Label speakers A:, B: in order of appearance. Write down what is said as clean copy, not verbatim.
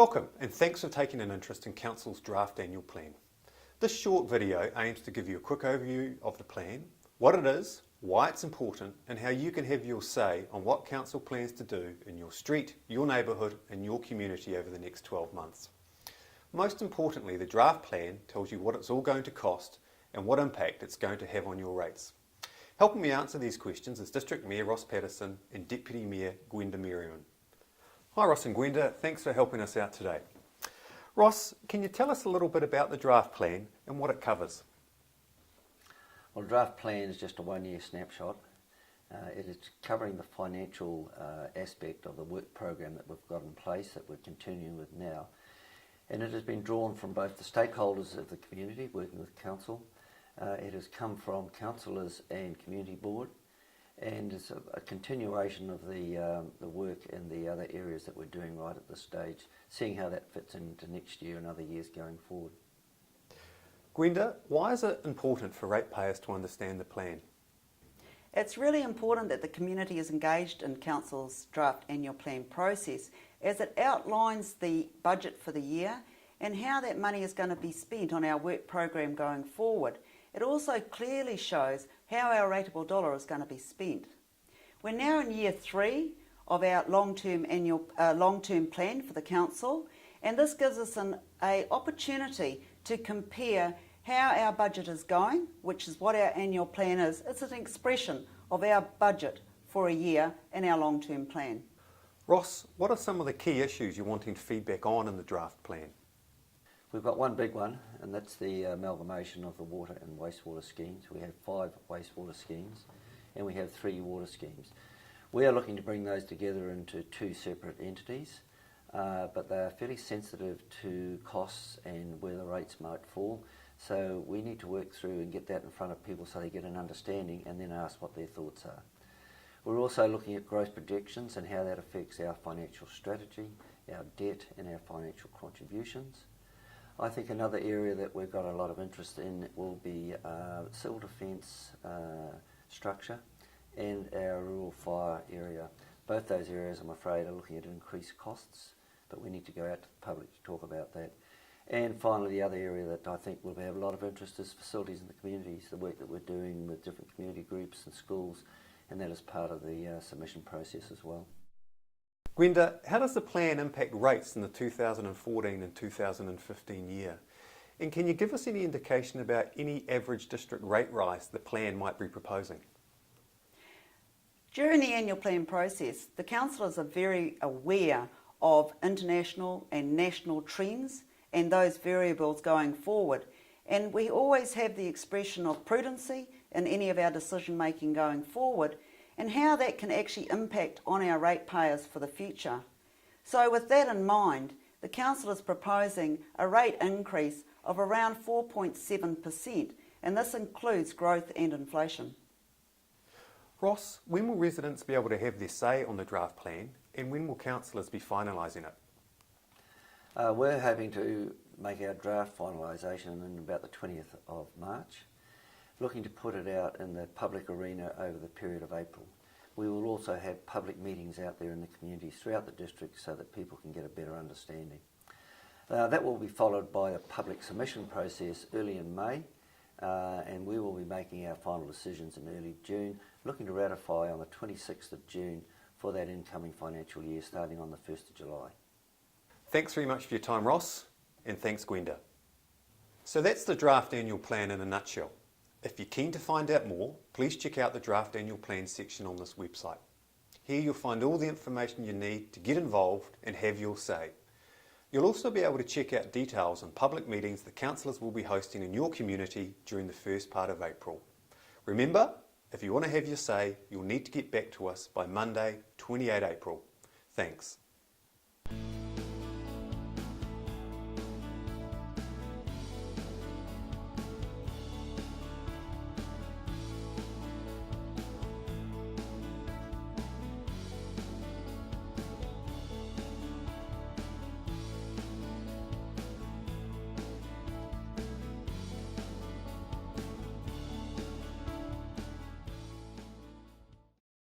A: Welcome and thanks for taking an interest in Council's draft annual plan. This short video aims to give you a quick overview of the plan, what it is, why it's important and how you can have your say on what Council plans to do in your street, your neighbourhood and your community over the next 12 months. Most importantly, the draft plan tells you what it's all going to cost and what impact it's going to have on your rates. Helping me answer these questions is District Mayor Ross Patterson and Deputy Mayor Gwenda Merriman. Hi Ross and Gwenda, thanks for helping us out today. Ross, can you tell us a little bit about the draft plan and what it covers?
B: Well, the draft plan is just a one-year snapshot. It is covering the financial aspect of the work program that we've got in place that we're continuing with now. And it has been drawn from both the stakeholders of the community, working with Council. It has come from councillors and community board, and it's a continuation of the work in the other areas that we're doing right at this stage, seeing how that fits into next year and other years going forward.
A: Gwenda, why is it important for ratepayers to understand the plan?
C: It's really important that the community is engaged in Council's draft annual plan process as it outlines the budget for the year and how that money is going to be spent on our work program going forward. It also clearly shows how our rateable dollar is going to be spent. We're now in year 3 of our long-term plan for the Council, and this gives us an opportunity to compare how our budget is going, which is what our annual plan is. It's an expression of our budget for a year in our long-term plan.
A: Ross, what are some of the key issues you're wanting feedback on in the draft plan?
B: We've got one big one, and that's the amalgamation of the water and wastewater schemes. We have 5 wastewater schemes and we have 3 water schemes. We are looking to bring those together into 2 separate entities, but they are fairly sensitive to costs and where the rates might fall. So we need to work through and get that in front of people so they get an understanding and then ask what their thoughts are. We're also looking at growth projections and how that affects our financial strategy, our debt and our financial contributions. I think another area that we've got a lot of interest in will be civil defence structure and our rural fire area. Both those areas, I'm afraid, are looking at increased costs, but we need to go out to the public to talk about that. And finally, the other area that I think will have a lot of interest is facilities in the communities, the work that we're doing with different community groups and schools, and that is part of the submission process as well.
A: Gwenda, how does the plan impact rates in the 2014 and 2015 year? And can you give us any indication about any average district rate rise the plan might be proposing?
C: During the annual plan process, the councillors are very aware of international and national trends and those variables going forward. And we always have the expression of prudency in any of our decision making going forward and how that can actually impact on our ratepayers for the future. So with that in mind, the Council is proposing a rate increase of around 4.7%, and this includes growth and inflation.
A: Ross, when will residents be able to have their say on the draft plan and when will councillors be finalising it?
B: We're hoping to make our draft finalisation in about the 20th of March, looking to put it out in the public arena over the period of April. We will also have public meetings out there in the communities throughout the district so that people can get a better understanding. That will be followed by a public submission process early in May, and we will be making our final decisions in early June, looking to ratify on the 26th of June for that incoming financial year starting on the 1st of July.
A: Thanks very much for your time, Ross, and thanks, Gwenda. So that's the draft annual plan in a nutshell. If you're keen to find out more, please check out the draft annual plan section on this website. Here you'll find all the information you need to get involved and have your say. You'll also be able to check out details on public meetings the councillors will be hosting in your community during the first part of April. Remember, if you want to have your say, you'll need to get back to us by Monday, 28 April. Thanks.